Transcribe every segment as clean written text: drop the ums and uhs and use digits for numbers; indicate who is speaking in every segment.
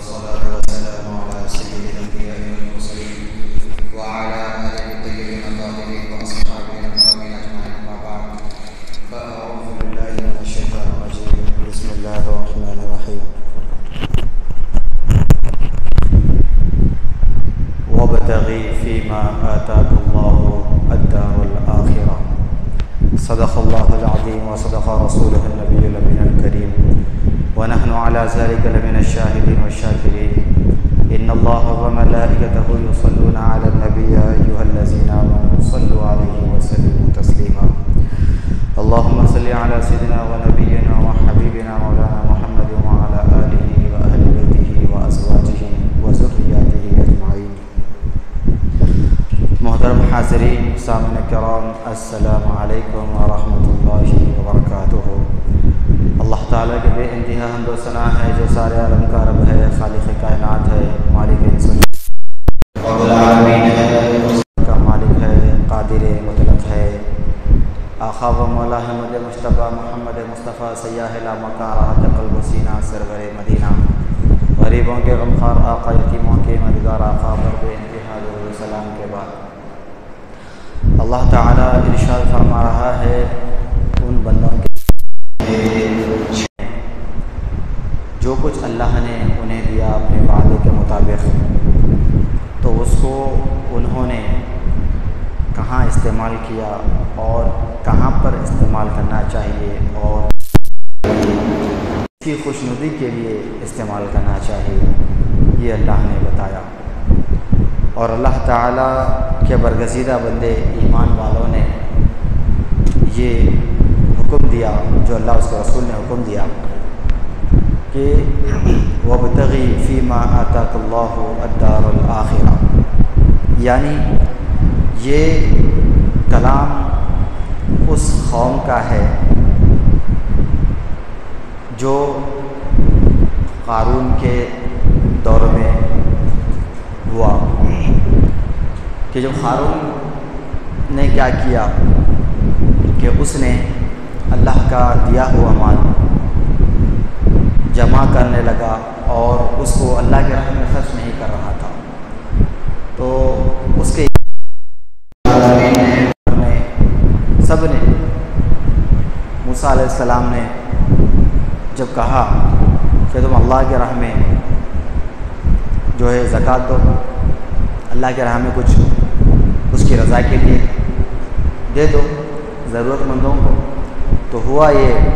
Speaker 1: والصلاة والسلام على سيد الأنبياء والمرسلين وعلى آله الطيبين الطاهرين وأصحابه الكرامين أجمعين أما بعد فأعوذ بالله من الشيطان الرجيم بسم الله الرحمن الرحيم وابتغي فيما آتاك الله الدار الآخرة صدق الله العظيم وصدق رسوله النبي الأمين الكريم ونحن على ذلك لمن الشاهدين والشاكرين إن الله وملائكته يصلون على النبي يا أيها الذين آمنوا صلوا عليه وسلموا تسليما اللهم صل على سيدنا ونبينا وحبيبنا مولانا محمد وعلى آله وأهل بيته وأزواجه وذرياته أجمعين محترم حاضرین سامعین کرام السلام علیکم ورحمۃ اللہ وبرکاتہ۔ اللہ تعالیٰ کے بے انتہا حمد و ثنا ہے جو سارے عالم کا رب ہے، خالق کائنات ہے، مالک رب العالمین ہے، کا مالک ہے، قادر مطلق ہے۔ آقا و مولا احمد مصطفیٰ محمد مصطفیٰ سیاح لامکان راحت قلب و سینہ سرور مدینہ، غریبوں کے غمخوار آقا، یتیموں کے مددگار آقا پر بے انتہا درود و سلام کے بعد اللہ تعالیٰ ارشاد فرما رہا ہے ان بندوں کے جو کچھ اللہ نے انہیں دیا اپنے وعدے کے مطابق، تو اس کو انہوں نے کہاں استعمال کیا اور کہاں پر استعمال کرنا چاہیے اور اس کی خوشنودی کے لیے استعمال کرنا چاہیے، یہ اللہ نے بتایا۔ اور اللہ تعالیٰ کے برگزیدہ بندے ایمان والوں نے یہ حکم دیا جو اللہ اس کے رسول نے حکم دیا کہ وابتغی فیما آتاک اللہ الدار الآخرہ، یعنی یہ کلام اس قوم کا ہے جو قارون کے دور میں ہوا کہ جب قارون نے کیا کیا کہ اس نے اللہ کا دیا ہوا مال جمع کرنے لگا اور اس کو اللہ کے راہ میں خرچ نہیں کر رہا تھا، تو اس کے سب نے موسیٰ علیہ السلام نے جب کہا کہ تم اللہ کے راہ میں جو ہے زکوٰۃ دو، اللہ کے راہ میں کچھ اس کی رضا کے لیے دے دو ضرورت مندوں کو، تو ہوا یہ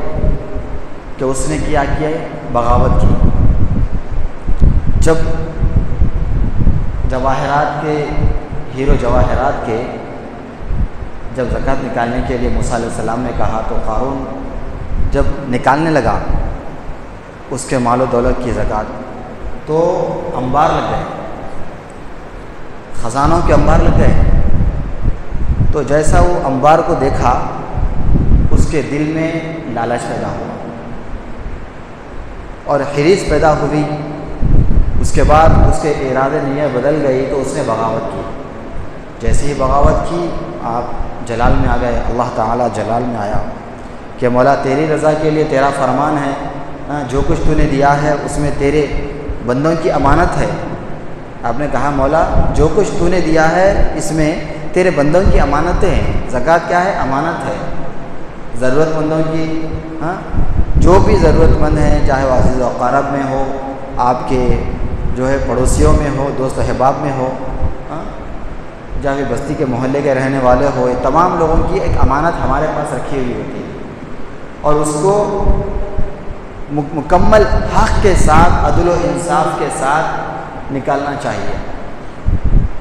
Speaker 1: کہ اس نے کیا بغاوت کی۔ جب جواہرات کے ہیرو جواہرات کے جب زکوٰۃ نکالنے کے لیے موسیٰ علیہ السلام نے کہا، تو قارون جب نکالنے لگا اس کے مال و دولت کی زکوٰۃ، تو انبار لگ گئے، خزانوں کے انبار لگ گئے۔ تو جیسا وہ انبار کو دیکھا اس کے دل میں لالچ پیدا ہوا اور حریص پیدا ہوئی، اس کے بعد اس کے ارادے نیت بدل گئی، تو اس نے بغاوت کی۔ جیسے ہی بغاوت کی آپ جلال میں آ گئے، اللہ تعالیٰ جلال میں آیا کہ مولا تیری رضا کے لیے تیرا فرمان ہے، جو کچھ تو نے دیا ہے اس میں تیرے بندوں کی امانت ہے۔ آپ نے کہا مولا جو کچھ تو نے دیا ہے اس میں تیرے بندوں کی امانتیں ہیں۔ زکوٰۃ کیا ہے؟ امانت ہے، ضرورت مندوں کی، جو بھی ضرورت مند ہیں، چاہے وہ عزیز و اقارب میں ہو، آپ کے جو ہے پڑوسیوں میں ہو، دوست و احباب میں ہو، چاہے بستی کے محلے کے رہنے والے ہو، یہ تمام لوگوں کی ایک امانت ہمارے پاس رکھی ہوئی ہوتی ہے، اور اس کو مکمل حق کے ساتھ، عدل و انصاف کے ساتھ نکالنا چاہیے،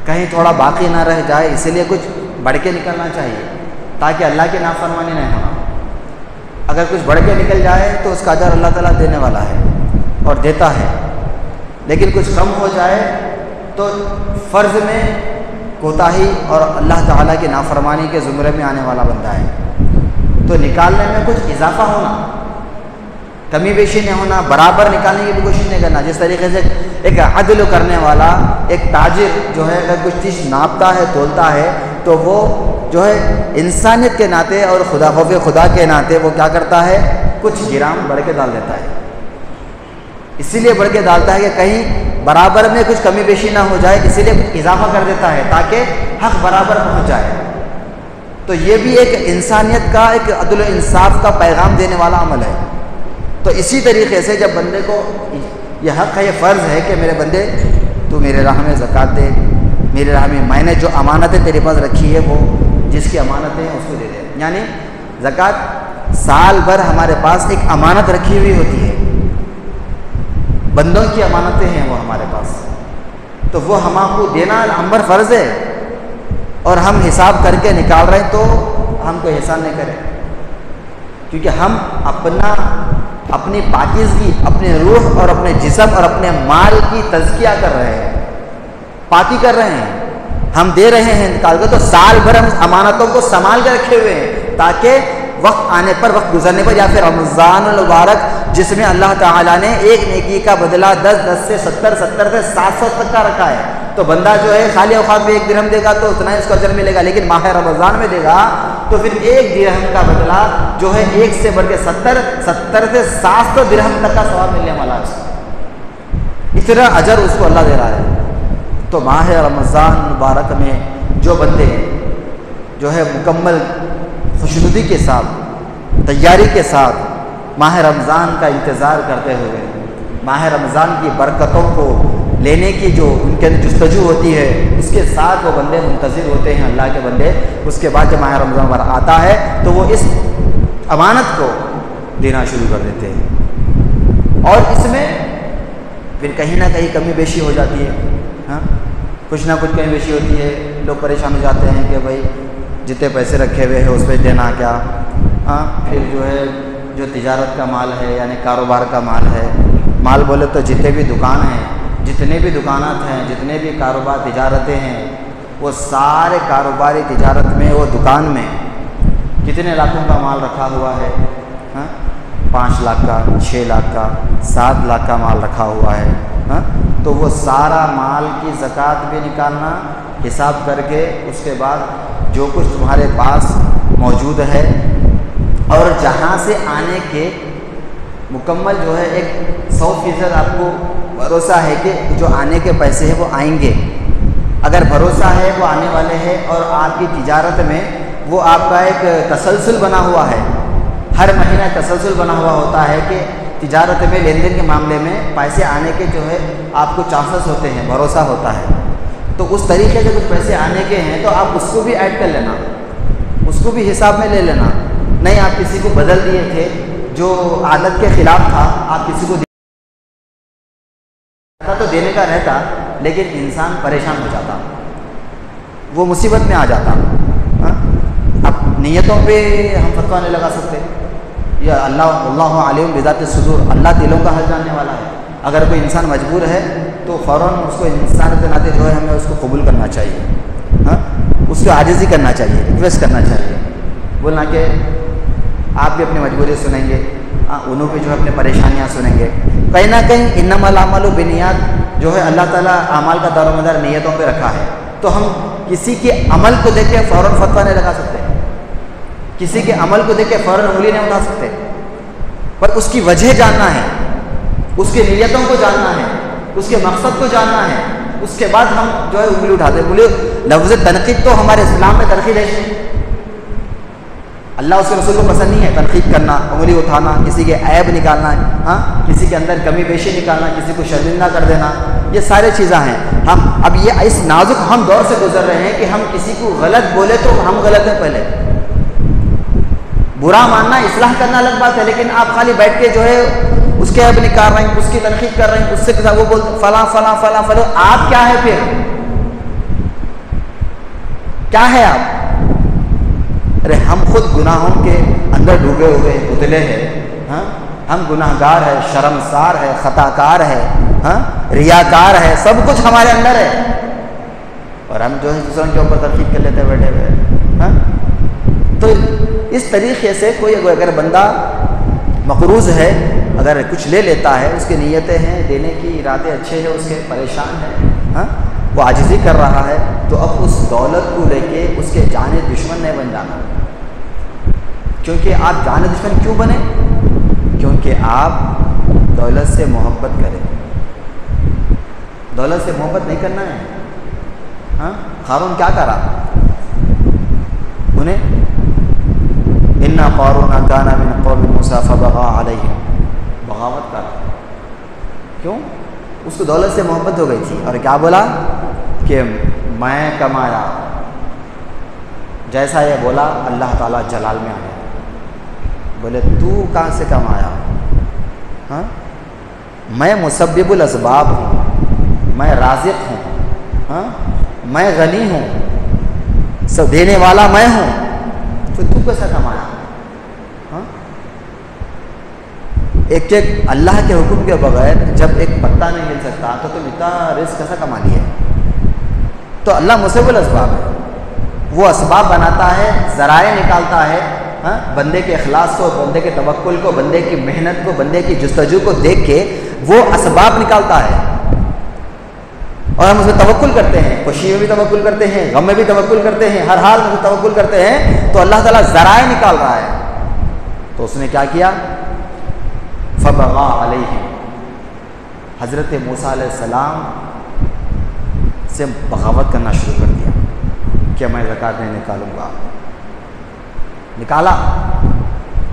Speaker 1: کہیں تھوڑا باقی نہ رہ جائے، اسی لیے کچھ بڑھ کے نکلنا چاہیے تاکہ اللہ کی نافرمانی نہیں ہونا۔ اگر کچھ بڑھ کے نکل جائے تو اس کا اجر اللہ تعالیٰ دینے والا ہے اور دیتا ہے، لیکن کچھ کم ہو جائے تو فرض میں کوتاہی اور اللہ تعالیٰ کی نافرمانی کے زمرے میں آنے والا بندہ ہے۔ تو نکالنے میں کچھ اضافہ ہونا، کمی بیشی نہیں ہونا، برابر نکالنے کی بھی کوشش نہیں کرنا۔ جس طریقے سے ایک عدل کرنے والا ایک تاجر جو ہے اگر کچھ چیز ناپتا ہے، تولتا ہے، تو وہ جو ہے انسانیت کے ناطے اور خدا خوف خدا کے ناطے وہ کیا کرتا ہے، کچھ گرام بڑھ کے ڈال دیتا ہے۔ اسی لیے بڑھ کے ڈالتا ہے کہ کہیں برابر میں کچھ کمی بیشی نہ ہو جائے، اسی لیے کچھ اضافہ کر دیتا ہے تاکہ حق برابر پہنچ جائے۔ تو یہ بھی ایک انسانیت کا، ایک عدل و انصاف کا پیغام دینے والا عمل ہے۔ تو اسی طریقے سے جب بندے کو یہ حق ہے، یہ فرض ہے کہ میرے بندے تو میرے راہ میں زکوٰۃ دے، میرے راہ میں نے جو امانتیں تیرے پاس رکھی ہے وہ جس کی امانتیں ہیں اس کو دے دے۔ یعنی زکوٰۃ سال بھر ہمارے پاس ایک امانت رکھی ہوئی ہوتی ہے، بندوں کی امانتیں ہیں وہ ہمارے پاس، تو وہ ہم کو دینا ہم پر فرض ہے، اور ہم حساب کر کے نکال رہے ہیں تو ہم کو احسان نہیں کریں، کیونکہ ہم اپنی پاکیزگی، اپنے روح اور اپنے جسم اور اپنے مال کی تزکیہ کر رہے ہیں، پاکی کر رہے ہیں، ہم دے رہے ہیں نکال کے، تو سال بھر ہم امانتوں کو سنبھال کے رکھے ہوئے ہیں تاکہ وقت آنے پر، وقت گزرنے پر، یا پھر رمضان المبارک جس میں اللہ تعالیٰ نے ایک نیکی کا بدلہ 10 سے 70 سے 700 تک کا رکھا ہے، تو بندہ جو ہے خالی اوقات میں 1 درہم دے گا تو اتنا ہی اس کو اجر ملے گا، لیکن ماہ رمضان میں دے گا تو پھر 1 درہم کا بدلہ جو ہے 1 سے بڑھ کے 70 سے 700 درہم تک کا ثواب ملنے والا ہے، اتنا اجر اس کو اللہ دے رہا ہے۔ تو ماہ رمضان مبارک میں جو بندے جو ہے مکمل خوشنودی کے ساتھ، تیاری کے ساتھ ماہ رمضان کا انتظار کرتے ہوئے ماہ رمضان کی برکتوں کو لینے کی جو ان کے جستجو ہوتی ہے، اس کے ساتھ وہ بندے منتظر ہوتے ہیں اللہ کے بندے، اس کے بعد جب ماہ رمضان آتا ہے تو وہ اس امانت کو دینا شروع کر دیتے ہیں، اور اس میں پھر کہیں نہ کہیں کمی بیشی ہو جاتی ہے، ہاں کچھ نہ کچھ کمی بیشی ہوتی ہے، لوگ پریشان ہو جاتے ہیں کہ بھائی جتنے پیسے رکھے ہوئے ہیں اس پہ دینا کیا، ہاں پھر جو ہے جو تجارت کا مال ہے یعنی کاروبار کا مال ہے، مال بولے تو جتنے بھی دکان ہیں، جتنے بھی دکانات ہیں، جتنے بھی کاروبار تجارتیں ہیں، وہ سارے کاروباری تجارت میں، وہ دکان میں کتنے لاکھوں کا مال رکھا ہوا ہے، ہاں 5 لاکھ کا، 6 لاکھ کا، 7 لاکھ کا مال رکھا ہوا ہے، ہاں تو وہ سارا مال کی زکوٰۃ بھی نکالنا، حساب کر کے اس کے بعد جو کچھ تمہارے پاس موجود ہے، اور جہاں سے آنے کے مکمل جو ہے ایک 100% آپ کو بھروسہ ہے کہ جو آنے کے پیسے ہیں وہ آئیں گے، اگر بھروسہ ہے وہ آنے والے ہیں، اور آپ کی تجارت میں وہ آپ کا ایک تسلسل بنا ہوا ہے، ہر مہینہ تسلسل بنا ہوا ہوتا ہے کہ تجارت میں لین دین کے معاملے میں پیسے آنے کے جو ہے آپ کو چانسز ہوتے ہیں، بھروسہ ہوتا ہے، تو اس طریقے سے کچھ پیسے آنے کے ہیں تو آپ اس کو بھی ایڈ کر لینا، اس کو بھی حساب میں لے لینا، نہیں آپ کسی کو بدل دیے تھے جو عادت کے خلاف تھا، آپ کسی کو تو دینے کا رہتا، لیکن انسان پریشان ہو جاتا، وہ مصیبت میں آ جاتا، اب نیتوں پہ ہم فتویٰ نہیں لگا سکتے، یا اللہ علیم بذات الصدور، اللہ دلوں کا حل جاننے والا ہے، اگر کوئی انسان مجبور ہے تو فوراً اس کو انسان کے ناطے جو ہے ہمیں اس کو قبول کرنا چاہیے، ہاں اس کو عاجزی کرنا چاہیے، ریکویسٹ کرنا چاہیے، بولنا کہ آپ بھی اپنی مجبوری سنیں گے، انہوں بھی جو ہے اپنے پریشانیاں سنیں گے، کہیں نہ کہیں انما الاعمال بالنیات جو ہے اللہ تعالیٰ اعمال کا دار و مدار نیتوں پہ رکھا ہے، تو ہم کسی کے عمل کو دیکھ کے فوراً فتویٰ نہیں لگا سکتے، کسی کے عمل کو دیکھ کے فوراً انگلی نہیں اٹھا سکتے، پر اس کی وجہ جاننا ہے، اس کی نیتوں کو جاننا ہے، اس کے مقصد کو جاننا ہے، اس کے بعد ہم جو ہے انگلی اٹھاتے ہیں۔ بولے لفظ تنقید تو ہمارے اسلام میں تنقید ہے، اللہ اس کے رسول کو پسند نہیں ہے تنقید کرنا، انگلی اٹھانا، کسی کے عیب نکالنا، ہاں کسی کے اندر کمی بیشی نکالنا، کسی کو شرمندہ کر دینا، یہ سارے چیزیں ہیں۔ ہم اب یہ اس نازک ہم دور سے گزر رہے ہیں کہ ہم کسی کو غلط بولے تو ہم غلط ہیں، پہلے برا ماننا، اصلاح کرنا الگ بات ہے، لیکن آپ خالی بیٹھ کے جو ہے اس کے عیب نکال رہے ہیں، اس کی تنقید کر رہے ہیں، اس سے وہ بولتے فلاں فلاں فلاں فلاں، آپ کیا ہے پھر؟ کیا ہے آپ؟ ارے ہم خود گناہوں کے اندر ڈوبے ہوئے اتلے ہیں، ہاں ہم گناہ گار ہے، شرمسار ہے، خطا کار ہے، ہاں ریاکار ہے، سب کچھ ہمارے اندر ہے، اور ہم جو ہے دوسروں کے اوپر تنقید کر لیتے بیٹھے ہوئے، ہاں تو اس طریقے سے کوئی اگر بندہ مقروض ہے، اگر کچھ لے لیتا ہے، اس کی نیتیں ہیں، دینے کی ارادے اچھے ہیں، اس کے پریشان ہیں، ہاں وہ عاجزی کر رہا ہے، تو اب اس دولت کو لے کے اس کے جانے دشمن نہیں بن جانا، کیونکہ آپ جانے دشمن کیوں بنے؟ کیونکہ آپ دولت سے محبت کرے. دولت سے محبت نہیں کرنا ہے. ہاں قارون کیا کرا انہیں؟ اِنَّ قَارُونَ كَانَ مِنْ قَوْمِ مُوسَىٰ فَبَغَىٰ عَلَيْهِمْ. بغاوت کرا. کیوں؟ اس کو دولت سے محبت ہو گئی تھی اور کیا بولا کہ میں کمایا. جیسا یہ بولا اللہ تعالیٰ جلال میں آ گیا. بولے تو کہاں سے کمایا؟ ہاں میں مسبب الاسباب ہوں, میں رازق ہوں, ہاں میں غنی ہوں, سب دینے والا میں ہوں, تو کیسا کمایا؟ ہاں ایک اللہ کے حکم کے بغیر جب ایک پتا نہیں مل سکتا تو تم اتنا رزق کیسا کما لیے؟ تو اللہ مسبب الاسباب ہے, وہ اسباب بناتا ہے, ذرائع نکالتا ہے. ہاں بندے کے اخلاص کو, بندے کے توکل کو, بندے کی محنت کو, بندے کی جستجو کو دیکھ کے وہ اسباب نکالتا ہے اور ہم اس میں توکل کرتے ہیں. خوشی میں بھی توکل کرتے ہیں, غم میں بھی توکل کرتے ہیں, ہر حال میں توکل کرتے ہیں. تو اللہ تعالیٰ ذرائع نکال رہا ہے. تو اس نے کیا کیا؟ فبغا علیہم. حضرت موسیٰ علیہ السلام سے بغاوت کرنا شروع کر دیا کہ میں زکوٰۃ نہیں نکالوں گا. نکالا.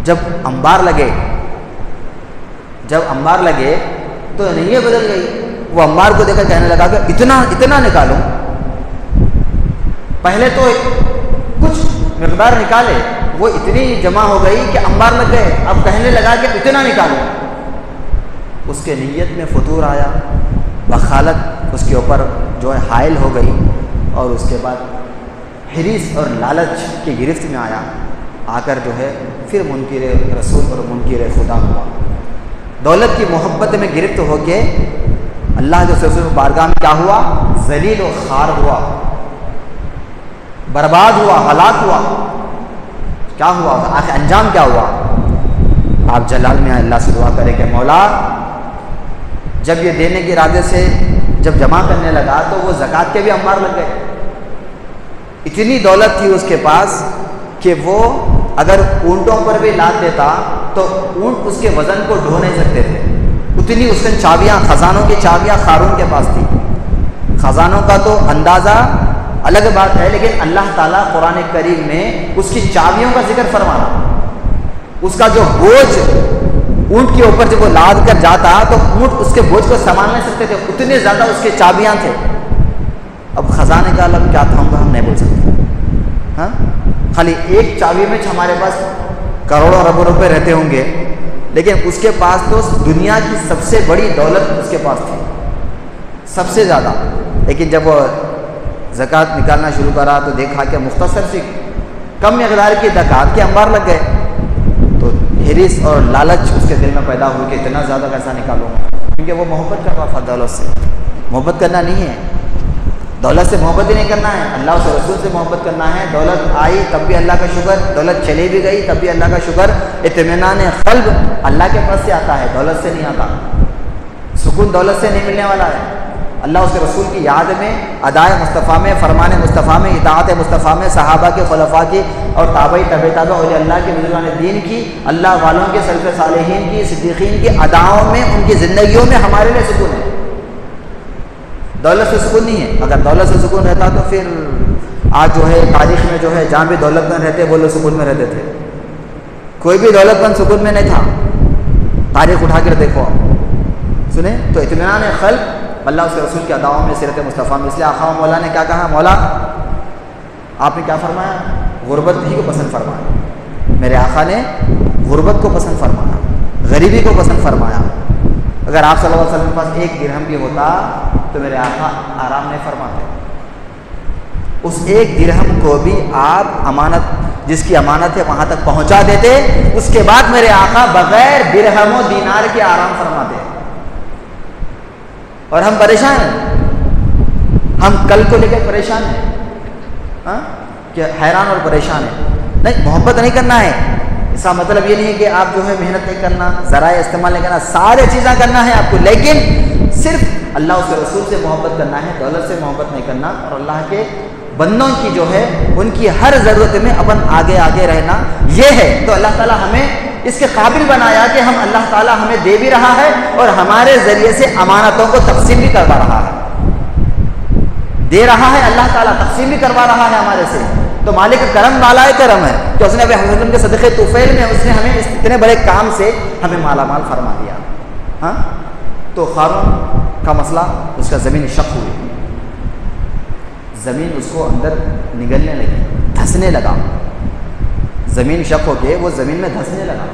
Speaker 1: جب انبار لگے تو نیت بدل گئی. وہ انبار کو دیکھ کر کہنے لگا کہ اتنا نکالوں. پہلے تو کچھ مقدار نکالے, وہ اتنی جمع ہو گئی کہ انبار لگ گئے. اب کہنے لگا کہ اتنا نکالوں. اس کے نیت میں فطور آیا, بخالت اس کے اوپر جو ہے حائل ہو گئی, اور اس کے بعد حریص اور لالچ کی گرفت میں آ کر جو ہے پھر منکر رسول اور منکر خدا ہوا. دولت کی محبت میں گرفت ہو کے اللہ کے رسول بارگاہ میں کیا ہوا؟ ذلیل و خوار ہوا, برباد ہوا, ہلاک ہوا. کیا ہوا؟ آخر انجام کیا ہوا؟ آپ جلال میں اللہ سے دعا کریں کہ مولا جب یہ دینے کے ارادے سے جب جمع کرنے لگا تو وہ زکوٰۃ کے بھی انبار لگ گئے. اتنی دولت تھی اس کے پاس کہ وہ اگر اونٹوں پر بھی لاد دیتا تو اونٹ اس کے وزن کو ڈھو نہیں سکتے تھے. اتنی اس میں چابیاں, خزانوں کی چابیاں قارون کے پاس تھی. خزانوں کا تو اندازہ الگ بات ہے, لیکن اللہ تعالیٰ قرآن کریم میں اس کی چابیوں کا ذکر فرمانا. اس کا جو بوجھ اونٹ کے اوپر جب وہ لاد کر جاتا تو اونٹ اس کے بوجھ کو سنبھال نہیں سکتے تھے, اتنے زیادہ اس کے چابیاں تھے. اب خزانے کا الگ کیا تھا ہم نہیں بول سکتے. ہاں خالی ایک چابی میں ہمارے پاس کروڑوں اربوں روپے رہتے ہوں گے, لیکن اس کے پاس تو دنیا کی سب سے بڑی دولت اس کے پاس تھی, سب سے زیادہ. لیکن جب وہ زکوٰۃ نکالنا شروع کرا تو دیکھا کہ مختصر سی کم مقدار کی زکوٰۃ کے انبار لگ گئے. تو حریص اور لالچ اس کے دل میں پیدا ہوئی کہ اتنا زیادہ کیسا نکالوں گا, کیونکہ وہ محبت کر رہا تھا دولت سے. محبت کرنا نہیں ہے, دولت سے محبت ہی نہیں کرنا ہے, اللہ سے رسول سے محبت کرنا ہے. دولت آئی تب بھی اللہ کا شکر, دولت چلی بھی گئی تب بھی اللہ کا شکر. اطمینان قلب اللہ کے پاس سے آتا ہے, دولت سے نہیں آتا. سکون دولت سے نہیں ملنے والا ہے. اللہ اس کے رسول کی یاد میں, ادائے مصطفیٰ میں, فرمان مصطفیٰ میں, اطاعت مصطفیٰ میں, صحابہ کے, خلفاء کی اور تابعی تابع اولیاء اللہ کے, بزرگان دین کی, اللہ والوں کے, سلف صالحین کی, صدیقین کی اداؤں میں, ان کی زندگیوں میں ہمارے لیے سکون ہے. دولت سے سکون نہیں ہے. اگر دولت سے سکون رہتا تو پھر آج جو ہے تاریخ میں جو ہے جہاں بھی دولت مند رہتے وہ لوگ سکون میں رہتے تھے. کوئی بھی دولت مند سکون میں نہیں تھا. تاریخ اٹھا کر دیکھو آپ سنیں. تو اطمینان قلب اللہ اس کے رسول کی اداؤں میں, سیرت مصطفیٰ میں. اس لیے آقا مولا نے کیا کہا؟ مولا آپ نے کیا فرمایا؟ غربت ہی کو پسند فرمایا. میرے آقا نے غربت کو پسند فرمایا, غریبی کو پسند فرمایا. اگر آپ صلی اللہ علیہ وسلم کے پاس ایک درہم بھی ہوتا تو میرے آقا آرام نہیں فرماتے. اس ایک درہم کو بھی آپ امانت, جس کی امانت ہے وہاں تک پہنچا دیتے. اس کے بعد میرے آقا بغیر درہم و دینار کے آرام فرماتے. اور ہم پریشان ہیں, ہم کل کو لے کر پریشان ہیں, کہ حیران اور پریشان ہیں. نہیں, محبت نہیں کرنا ہے. اس کا مطلب یہ نہیں ہے کہ آپ جو ہے محنت نہیں کرنا, ذرائع استعمال نہیں کرنا, سارے چیزیں کرنا ہے آپ کو, لیکن صرف اللہ اس کے رسول سے محبت کرنا ہے, دولت سے محبت نہیں کرنا. اور اللہ کے بندوں کی جو ہے ان کی ہر ضرورت میں اپن آگے رہنا, یہ ہے. تو اللہ تعالیٰ ہمیں اس کے قابل بنایا کہ ہم اللہ تعالیٰ ہمیں دے بھی رہا ہے اور ہمارے ذریعے سے امانتوں کو تقسیم بھی کروا رہا ہے. دے رہا ہے اللہ تعالیٰ، تقسیم بھی کروا رہا ہے ہمارے سے. تو مالک کرم والا کرم ہے کہ اس نے ابھی حضرت کے صدقے طفیل میں اس نے ہمیں اس اتنے بڑے کام سے ہمیں مالا مال فرما دیا. ہاں تو قارون کا مسئلہ، اس کا زمین شق ہوئی، زمین اس کو اندر نگلنے لگی، دھسنے لگا. زمین شق ہو کے وہ زمین میں دھسنے لگا.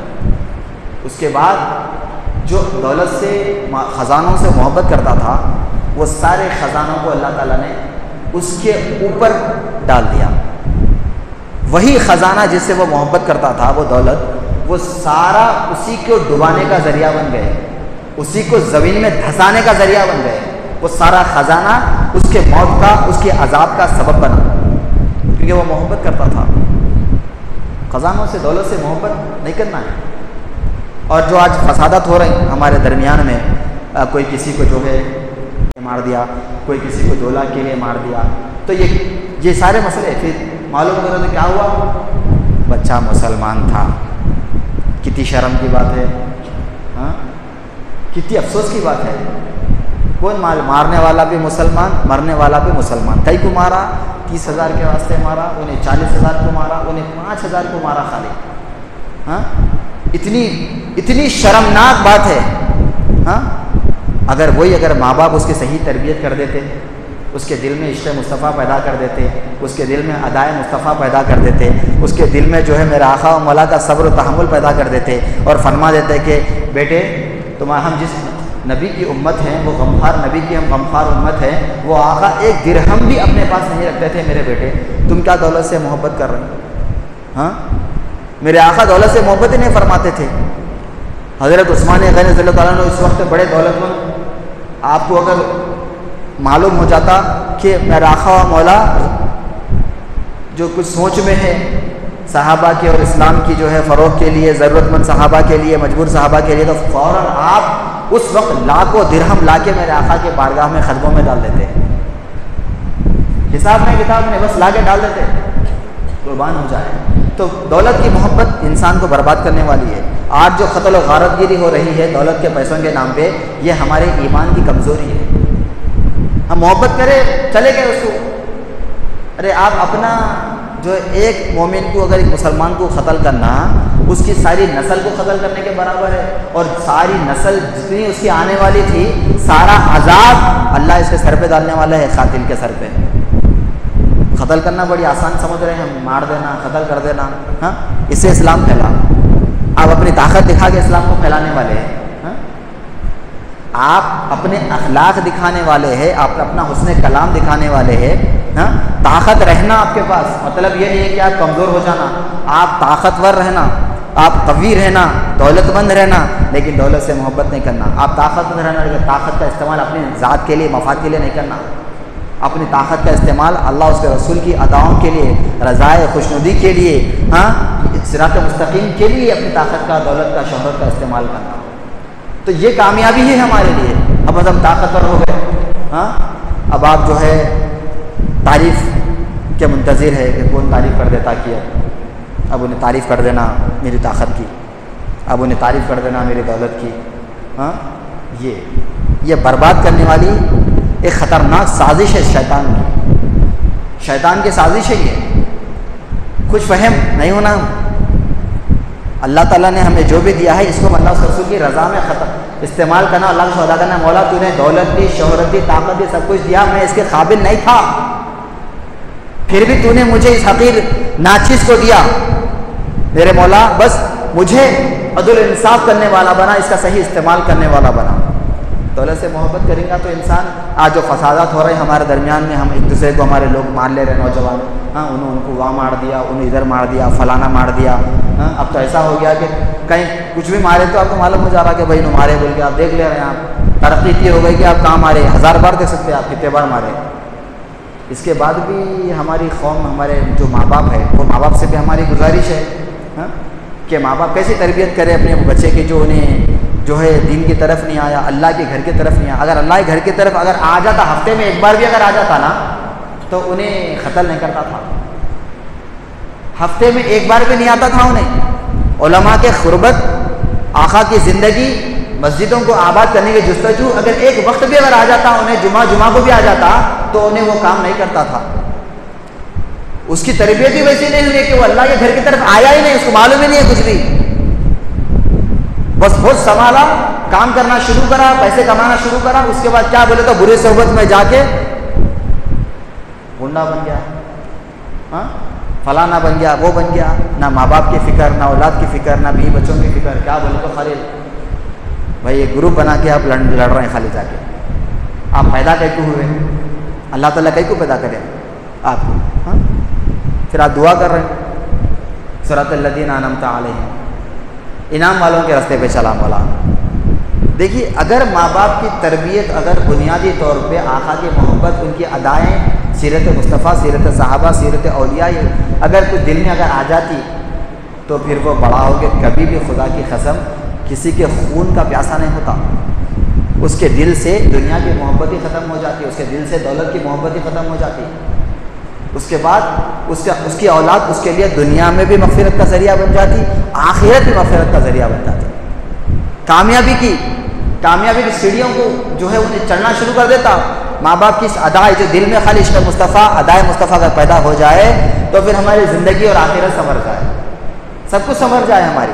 Speaker 1: اس کے بعد جو دولت سے خزانوں سے محبت کرتا تھا وہ سارے خزانوں کو اللہ تعالیٰ نے اس کے اوپر ڈال دیا. وہی خزانہ جس سے وہ محبت کرتا تھا، وہ دولت، وہ سارا اسی کو ڈبانے کا ذریعہ بن گئے، اسی کو زمین میں دھسانے کا ذریعہ بن گئے. وہ سارا خزانہ اس کے موت کا، اس کے عذاب کا سبب بنا، کیونکہ وہ محبت کرتا تھا. خزانوں سے، دولت سے محبت نہیں کرنا ہے. اور جو آج فسادات ہو رہی ہیں ہمارے درمیان میں، کوئی کسی کو جو ہے مار دیا، کوئی کسی کو 2 لاکھ کے لیے مار دیا، تو یہ سارے مسئلے پھر معلوم کرو تو کیا ہوا؟ بچہ مسلمان تھا. کتنی شرم کی بات ہے، ہاں کتنی افسوس کی بات ہے. کون مارنے والا بھی مسلمان، مرنے والا بھی مسلمان. کئی کو مارا 30,000 کے واسطے مارا، انہیں 40,000 کو مارا، انہیں 5,000 کو مارا خالی. ہاں اتنی شرمناک بات ہے. ہاں اگر ماں باپ اس کی صحیح تربیت کر دیتے، اس کے دل میں عشق مصطفیٰ پیدا کر دیتے، اس کے دل میں ادائے مصطفیٰ پیدا کر دیتے، اس کے دل میں جو ہے میرا آقا و مولا کا صبر و تحمل پیدا کر دیتے، اور فرما دیتے کہ بیٹے ہم جس نبی کی امت ہیں، وہ غمخوار نبی کی ہم غمخوار امت ہیں، وہ آقا 1 درہم بھی اپنے پاس نہیں رکھتے تھے. میرے بیٹے تم کیا دولت سے محبت کر رہے ہو؟ ہاں میرے آقا دولت سے محبت ہی نہیں فرماتے تھے. حضرت عثمان غنی رضی اللہ تعالیٰ عنہ اس وقت بڑے دولت مند. آپ کو اگر معلوم ہو جاتا کہ میرا آقا و مولا جو کچھ سوچ میں ہے صحابہ کے اور اسلام کی جو ہے فروغ کے لیے، ضرورت مند صحابہ کے لیے، مجبور صحابہ کے لیے، تو فوراً آپ اس وقت لاکھوں درہم لا کے میرے آقا کے بارگاہ میں خدموں میں ڈال دیتے. حساب میں کتاب میں بس لا کے ڈال دیتے، قربان ہو جائے. تو دولت کی محبت انسان کو برباد کرنے والی ہے. آج جو قتل و غارت گیری ہو رہی ہے دولت کے پیسوں کے نام پہ، یہ ہمارے ایمان کی کمزوری ہے. ہم محبت کرے چلے گئے اس کو. ارے آپ اپنا جو ایک مومن کو، اگر ایک مسلمان کو قتل کرنا، اس کی ساری نسل کو قتل کرنے کے برابر ہے. اور ساری نسل جتنی اس کی آنے والی تھی، سارا عذاب اللہ اس کے سر پہ ڈالنے والا ہے، قاتل کے سر پہ. قتل کرنا بڑی آسان سمجھ رہے ہیں ہم، مار دینا، قتل کر دینا. ہاں اس سے اسلام پھیلا. آپ اپنی طاقت دکھا کے اسلام کو پھیلانے والے ہیں. آپ اپنے اخلاق دکھانے والے ہیں، آپ اپنا حسن کلام دکھانے والے ہیں. ہاں طاقت رہنا آپ کے پاس، مطلب یہ نہیں ہے کہ آپ کمزور ہو جانا. آپ طاقتور رہنا، آپ قوی رہنا، دولت مند رہنا، لیکن دولت سے محبت نہیں کرنا. آپ طاقت مند رہنا، لیکن طاقت کا استعمال اپنی ذات کے لیے، مفاد کے لیے نہیں کرنا. اپنی طاقت کا استعمال اللہ اس کے رسول کی اداؤں کے لیے، رضائے خوشنودی کے لیے، ہاں صراط مستقیم کے لیے اپنی طاقت کا، دولت کا، شہرت کا استعمال کرنا. تو یہ کامیابی ہے ہمارے لیے. اب ہم طاقتور ہو گئے. ہاں اب آپ جو ہے تعریف کے منتظر ہے کہ کون تعریف کر دیتا کیا. اب انہیں تعریف کر دینا میری طاقت کی، اب انہیں تعریف کر دینا میری دولت کی. ہاں یہ برباد کرنے والی ایک خطرناک سازش ہے شیطان کی. شیطان کی سازش ہے یہ. خوش فہم نہیں ہونا. اللہ تعالیٰ نے ہمیں جو بھی دیا ہے اس کو اللہ اس رسول کی رضا میں استعمال کرنا، اللہ کو ادا کرنا. مولا تو نے دولت دی، شہرت دی، طاقت دی، سب کچھ دیا، میں اس کے قابل نہیں تھا، پھر بھی تو نے مجھے اس حقیر ناچیز کو دیا. میرے مولا بس مجھے عدل انصاف کرنے والا بنا، اس کا صحیح استعمال کرنے والا بنا. دولت سے محبت کریں گا تو انسان، آج جو فسادات ہو رہے ہیں ہمارے درمیان میں، ہم ایک دوسرے کو، ہمارے لوگ مار لے رہے ہیں نوجوان. ہاں انہوں ان کو وہاں مار دیا، انہیں ادھر مار دیا، فلانا مار دیا. ہاں اب تو ایسا ہو گیا کہ کہیں کچھ بھی مارے تو آپ کو معلوم ہو جا رہا کہ بھائی نو مارے بول کے آپ دیکھ لے رہے ہیں. آپ ترقی اتنی ہو گئی کہ آپ کہاں مارے، 1000 بار دیکھ سکتے ہیں آپ کتنے بار مارے. اس کے بعد بھی ہماری قوم، ہمارے جو ماں باپ ہے، وہ ماں باپ سے بھی ہماری گزارش ہے کہ ماں باپ کیسی تربیت کرے اپنے بچے کی جو انہیں جو ہے دین کی طرف نہیں آیا، اللہ کے گھر کی طرف نہیں آیا. اگر اللہ کے گھر کی طرف اگر آ جاتا، ہفتے میں 1 بار بھی اگر آ جاتا نا، تو انہیں قتل نہیں کرتا تھا. ہفتے میں 1 بار بھی نہیں آتا تھا انہیں، علماء کے قربت، آقا کی زندگی، مسجدوں کو آباد کرنے کے جستجو، اگر ایک وقت بھی اگر آ جاتا انہیں، جمعہ کو بھی آ جاتا تو انہیں وہ کام نہیں کرتا تھا. اس کی تربیت بھی ویسی نہیں ہوئی کہ وہ اللہ کے گھر کی طرف آیا ہی نہیں، اس کو معلوم ہی نہیں ہے کچھ بھی. بس بہت سنبھالا، کام کرنا شروع کرا، پیسے کمانا شروع کرا. اس کے بعد کیا بولے تو بری صحبت میں جا کے گنڈا بن گیا، ہاں فلانا بن گیا، وہ بن گیا. نہ ماں باپ کی فکر، نہ اولاد کی فکر، نہ بیوی بچوں کی فکر. کیا بولے تو خالی بھائی ایک گروپ بنا کے آپ لڑ رہے ہیں. خالی جا کے آپ پیدا کئی کو ہوئے؟ اللہ تعالیٰ کئی کو پیدا کرے آپ کو؟ ہاں پھر آپ دعا کر رہے ہیں صراط الذین انعمت علیہم، انعام والوں کے راستے پہ چلا مولا. دیکھیے اگر ماں باپ کی تربیت اگر بنیادی طور پہ آقا کی محبت، ان کی ادائیں، سیرت مصطفیٰ، سیرت صحابہ، سیرت اولیاء اگر کچھ دل میں اگر آ جاتی تو پھر وہ بڑا ہو کے کبھی بھی خدا کی قسم کسی کے خون کا پیاسا نہیں ہوتا. اس کے دل سے دنیا کی محبت ہی ختم ہو جاتی، اس کے دل سے دولت کی محبت ہی ختم ہو جاتی. اس کے بعد اس کی اولاد اس کے لیے دنیا میں بھی مغفرت کا ذریعہ بن جاتی، آخرت بھی مغفرت کا ذریعہ بن جاتی. کامیابی کی سیڑھیوں کو جو ہے انہیں چڑھنا شروع کر دیتا. ماں باپ کی اس ادائے جو دل میں خالی عشق مصطفیٰ، ادائے مصطفیٰ اگر پیدا ہو جائے تو پھر ہماری زندگی اور آخرت سنور جائے، سب کچھ سنور جائے ہماری.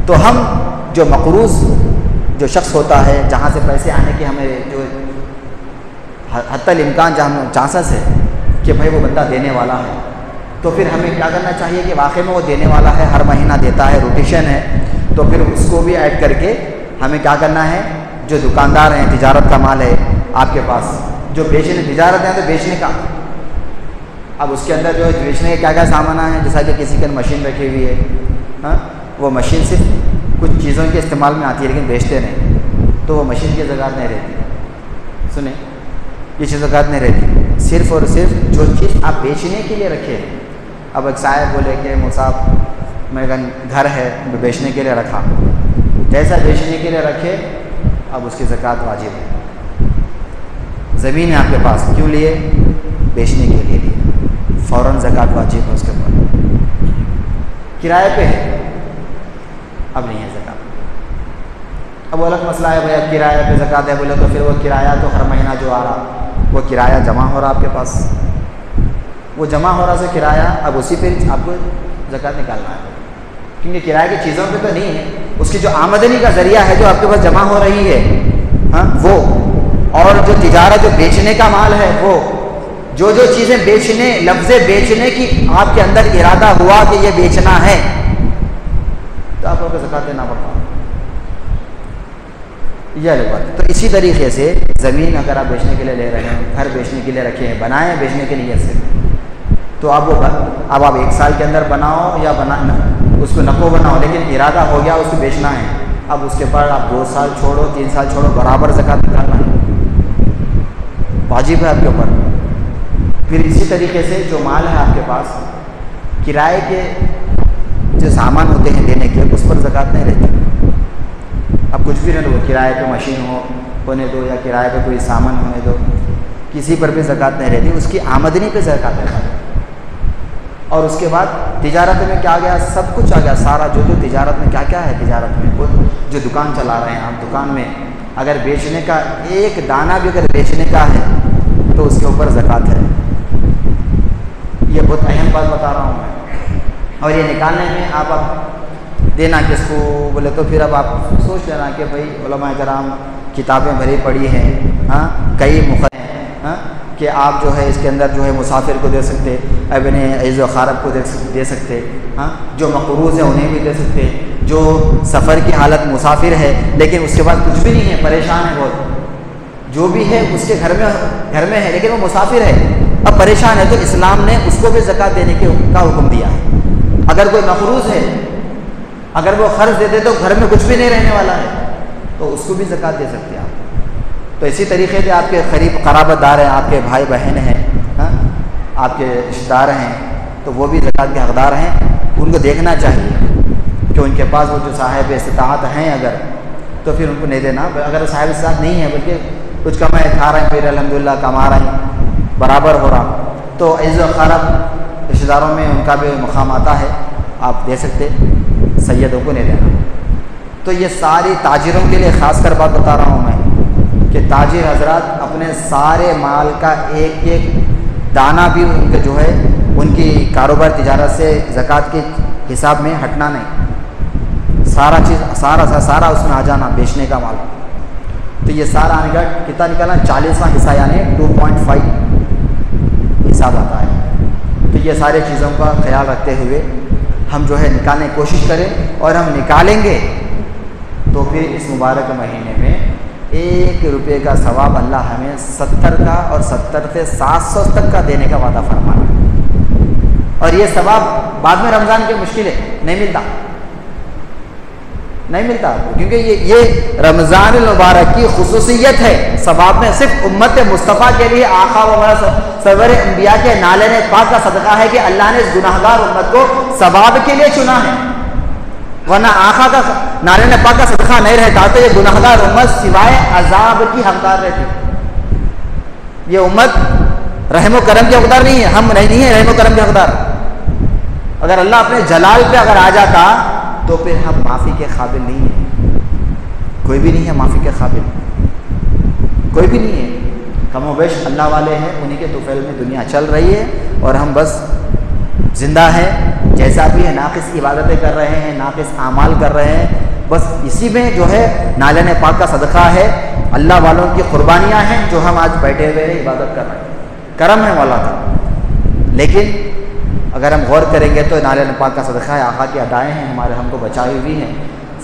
Speaker 1: تو ہم جو مقروض جو شخص ہوتا ہے، جہاں سے پیسے آنے کے ہمیں جو حتی الامکان جہاں چانسز ہے کہ بھائی وہ بندہ دینے والا ہے، تو پھر ہمیں کیا کرنا چاہیے کہ واقعی میں وہ دینے والا ہے، ہر مہینہ دیتا ہے، روٹیشن ہے، تو پھر اس کو بھی ایڈ کر کے ہمیں کیا کرنا ہے. جو دکاندار ہیں، تجارت کا مال ہے آپ کے پاس، جو تجارت ہے تو بیچنے کا، اب اس کے اندر جو ہے بیچنے کے کیا کیا سامان ہے، جیسا کہ کسی کے مشین رکھی ہوئی ہے، ہاں وہ مشین صرف کچھ چیزوں کے استعمال میں آتی ہے لیکن بیچتے نہیں، تو وہ مشین کی زکوٰۃ نہیں رہتی. سنیں، یہ چیز زکوٰۃ نہیں رہتی. صرف اور صرف جو چیز آپ بیچنے کے لیے رکھے. اب ایک صاحب بولے کہ مصعب میرا گھر ہے بیچنے کے لیے رکھا، جیسا بیچنے کے لیے رکھے اب اس کی زکوٰۃ واجب ہے. زمین ہے آپ کے پاس، کیوں لیے؟ بیچنے کے لیے لیے، فوراً زکوٰۃ واجب ہے اس کے اوپر. کرائے پہ ہے، اب نہیں ہے زکوٰۃ. اب وہ الگ مسئلہ ہے بھائی اب کرایہ پہ زکوٰۃ ہے بولے تو پھر وہ کرایہ تو ہر مہینہ جو آ رہا وہ کرایہ جمع ہو رہا آپ کے پاس، وہ جمع ہو رہا سے کرایہ اب اسی پہ آپ کو زکوٰۃ نکالنا ہے، کیونکہ کرایہ کی چیزوں پہ تو نہیں ہے، اس کی جو آمدنی کا ذریعہ ہے جو آپ کے پاس جمع ہو رہی ہے، ہاں وہ، اور جو تجارت جو بیچنے کا مال ہے وہ، جو چیزیں بیچنے، لفظ بیچنے کی آپ کے اندر ارادہ ہوا کہ یہ بیچنا ہے تو آپ کو زکوٰۃ دینا پڑتا. یہ الگ بات. تو اسی طریقے سے زمین اگر آپ بیچنے کے لیے لے رہے ہیں، گھر بیچنے کے لیے رکھے ہیں، بنائے ہیں بیچنے کے لیے سے، تو اب آپ 1 سال کے اندر بناؤ یا اس کو نقو بناؤ، لیکن ارادہ ہو گیا اس کو بیچنا ہے، اب اس کے بعد آپ 2 سال چھوڑو 3 سال چھوڑو برابر زکوٰۃ نکالنا ہے، واجب ہے آپ کے اوپر. پھر اسی طریقے سے جو مال ہے آپ کے پاس، کرائے کے جو سامان ہوتے ہیں لینے کے، اس پر زکوٰۃ نہیں رہتی. اب کچھ بھی نہ لو، کرائے پہ مشین ہونے دو یا کرائے پہ کوئی سامان ہونے دو، کسی پر بھی زکوٰۃ نہیں رہتی، اس کی آمدنی پہ زکوٰۃ رہتا ہے. اور اس کے بعد تجارت میں کیا گیا، سب کچھ آ گیا سارا، جو تجارت میں کیا کیا ہے. تجارت میں جو دکان چلا رہے ہیں آپ، دکان میں اگر بیچنے کا ایک دانہ بھی اگر بیچنے کا ہے تو اس کے اوپر زکوٰۃ ہے. یہ بہت اہم بات بتا رہا ہوں میں. اور یہ نکالنے میں آپ دینا کس کو بولے تو پھر اب آپ سوچ لینا کہ بھائی علماء کرام کتابیں بھری پڑی ہیں، ہاں کئی ہیں، ہاں کہ آپ جو ہے اس کے اندر جو ہے مسافر کو دے سکتے، ابن عز و خارب کو دے سکتے، ہاں جو مقروض ہیں انہیں بھی دے سکتے، جو سفر کی حالت مسافر ہے لیکن اس کے بعد کچھ بھی نہیں ہے، پریشان ہے بہت، جو بھی ہے اس کے گھر میں ہے لیکن وہ مسافر ہے، اب پریشان ہے، تو اسلام نے اس کو بھی زکوٰۃ دینے کا حکم دیا ہے. اگر کوئی مقروض ہے، اگر وہ قرض دے دے تو گھر میں کچھ بھی نہیں رہنے والا ہے تو اس کو بھی زکوٰۃ دے سکتے ہیں آپ. تو اسی طریقے سے آپ کے قریب قرابت دار ہیں، آپ کے بھائی بہن ہیں، ہاں آپ کے رشتہ دار ہیں، تو وہ بھی زکوٰۃ کے حقدار ہیں. ان کو دیکھنا چاہیے کہ ان کے پاس وہ جو صاحب استطاعت ہیں اگر، تو پھر ان کو نہیں دینا. اگر صاحب استطاعت نہیں ہے بلکہ کچھ کمائے کھا رہے ہیں، پھر الحمدللہ کما رہے ہیں، برابر ہو رہا، تو عز و خراب رشتہ داروں میں ان کا بھی مقام آتا ہے، آپ دے سکتے. سیدوں کو نہیں دینا۔ تو یہ ساری تاجروں کے لیے خاص کر بات بتا رہا ہوں میں کہ تاجر حضرات اپنے سارے مال کا ایک ایک دانہ بھی ان کے جو ہے ان کی کاروبار تجارت سے زکوٰۃ کے حساب میں ہٹنا نہیں، سارا چیز سارا اس میں آ جانا، بیچنے کا مال۔ تو یہ سارا آنے کا کتنا نکلنا، 40واں حصہ یعنی 2.5 حساب آتا ہے۔ تو یہ سارے چیزوں کا خیال رکھتے ہوئے ہم جو ہے نکالنے کی کوشش کریں، اور ہم نکالیں گے تو پھر اس مبارک مہینے میں 1 روپے کا ثواب اللہ ہمیں 70 کا اور 70 سے 700 تک کا دینے کا وعدہ فرمانا ہے۔ اور یہ ثواب بعد میں رمضان کے مشکل ہے، نہیں ملتا کیونکہ یہ رمضان المبارک کی خصوصیت ہے۔ ثواب میں صرف امت مصطفیٰ کے لیے آقا و سرور انبیاء کے نالین پاک کا صدقہ ہے کہ اللہ نے اس گناہ گار امت کو ثواب کے لیے چنا ہے، ورنہ آقا کا نالین پاک کا صدقہ نہیں رہتا تو یہ گناہ گار امت سوائے عذاب کی حقدار رہتی۔ یہ امت رحم و کرم کی حقدار نہیں ہے، ہم نہیں ہیں رحم و کرم کے حقدار۔ اگر اللہ اپنے جلال پہ اگر آ جاتا تو پھر ہم معافی کے قابل نہیں ہیں، کوئی بھی نہیں ہے معافی کے قابل، کوئی بھی نہیں ہے۔ کم و بیش اللہ والے ہیں، انہی کے طفیل میں دنیا چل رہی ہے، اور ہم بس زندہ ہیں، جیسا بھی ہے ناقص عبادتیں کر رہے ہیں، ناقص اعمال کر رہے ہیں، بس اسی میں جو ہے نالین پاک کا صدقہ ہے، اللہ والوں کی قربانیاں ہیں جو ہم آج بیٹھے ہوئے عبادت کر رہے ہیں، کرم ہے مولا کا۔ لیکن اگر ہم غور کریں گے تو نالین پاک کا صدقہ ہے، آقا کی ادائیں ہیں، ہمارے ہم کو بچائی ہوئی ہیں،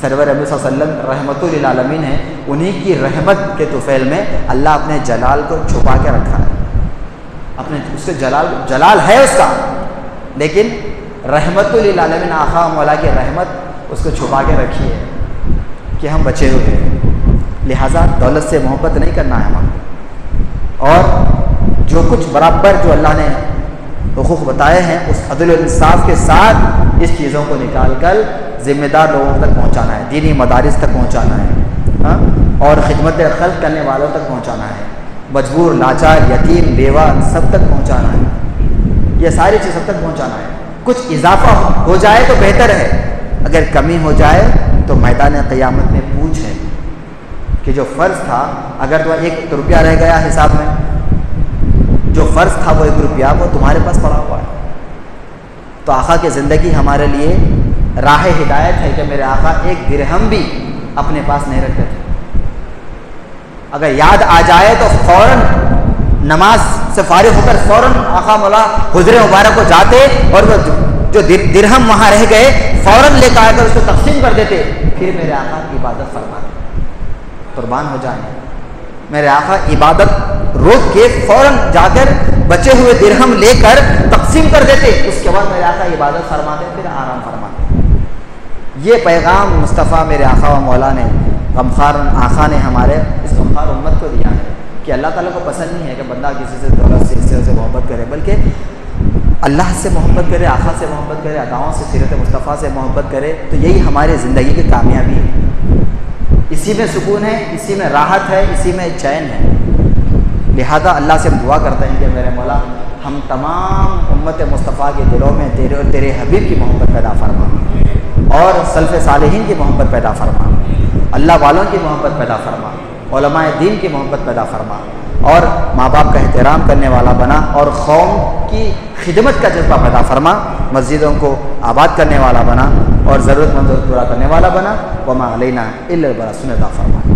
Speaker 1: سرور نبی صلی اللہ علیہ وسلم رحمت للعالمین ہیں، انہی کی رحمت کے طفیل میں اللہ اپنے جلال کو چھپا کے رکھا ہے، اپنے اس کے جلال ہے اس کا، لیکن رحمت للعالمین آقا مولا کی رحمت اس کو چھپا کے رکھی ہے کہ ہم بچے ہوئے ہیں۔ لہٰذا دولت سے محبت نہیں کرنا ہے ہمیں، اور جو کچھ برابر جو اللہ نے حقوق بتائے ہیں اس عدل و انصاف کے ساتھ اس چیزوں کو نکال کر ذمہ دار لوگوں تک پہنچانا ہے، دینی مدارس تک پہنچانا ہے، اور خدمت خلق کرنے والوں تک پہنچانا ہے، مجبور لاچار یتیم بیوہ سب تک پہنچانا ہے، یہ ساری چیز سب تک پہنچانا ہے۔ کچھ اضافہ ہو جائے تو بہتر ہے، اگر کمی ہو جائے تو میدان قیامت میں پوچھ ہے کہ جو فرض تھا، اگر تو 1 روپیہ رہ گیا حساب میں، جو فرض تھا وہ 1 روپیہ وہ تمہارے پاس پڑا ہوا ہے۔ تو آقا کی زندگی ہمارے لیے راہ ہدایت ہے کہ میرے آقا 1 درہم بھی اپنے پاس نہیں رکھتے تھے، اگر یاد آ جائے تو فوراً نماز سے فارغ ہو کر فوراً آقا مولا حضرِ مبارک کو جاتے، اور وہ جو درہم وہاں رہ گئے فوراً لے کر اس کو تقسیم کر دیتے، پھر میرے آقا کی عبادت فرماتے، قربان ہو جائیں میرے آقا عبادت روک کے فوراً جا کر بچے ہوئے درہم لے کر تقسیم کر دیتے، اس کے بعد میرے آقا عبادت فرماتے، پھر آرام فرماتے۔ یہ پیغام مصطفیٰ میرے آقا و مولا نے، غمخوار آقا نے ہمارے اس غمخوار امت کو دیا ہے کہ اللہ تعالیٰ کو پسند نہیں ہے کہ بندہ کسی سے دولت سے حصے سے محبت کرے، بلکہ اللہ سے محبت کرے، آقا سے محبت کرے، اداؤں سے، سیرت مصطفیٰ سے محبت کرے، تو یہی ہماری زندگی کی کامیابی ہے، اسی میں سکون ہے، اسی میں راحت ہے، اسی میں چین ہے۔ لہذا اللہ سے ہم دعا کرتے ہیں کہ میرے مولا ہم تمام امت مصطفیٰ کے دلوں میں تیرے اور تیرے حبیب کی محبت پیدا فرما، اور سلف صالحین کی محبت پیدا فرما، اللہ والوں کی محبت پیدا فرما، علماء دین کی محبت پیدا فرما، اور ماں باپ کا احترام کرنے والا بنا، اور قوم کی خدمت کا جذبہ پیدا فرما، مسجدوں کو آباد کرنے والا بنا، اور ضرورت مندوں کو پورا کرنے والا بنا، وما علینا الا البلاغ عطا فرما۔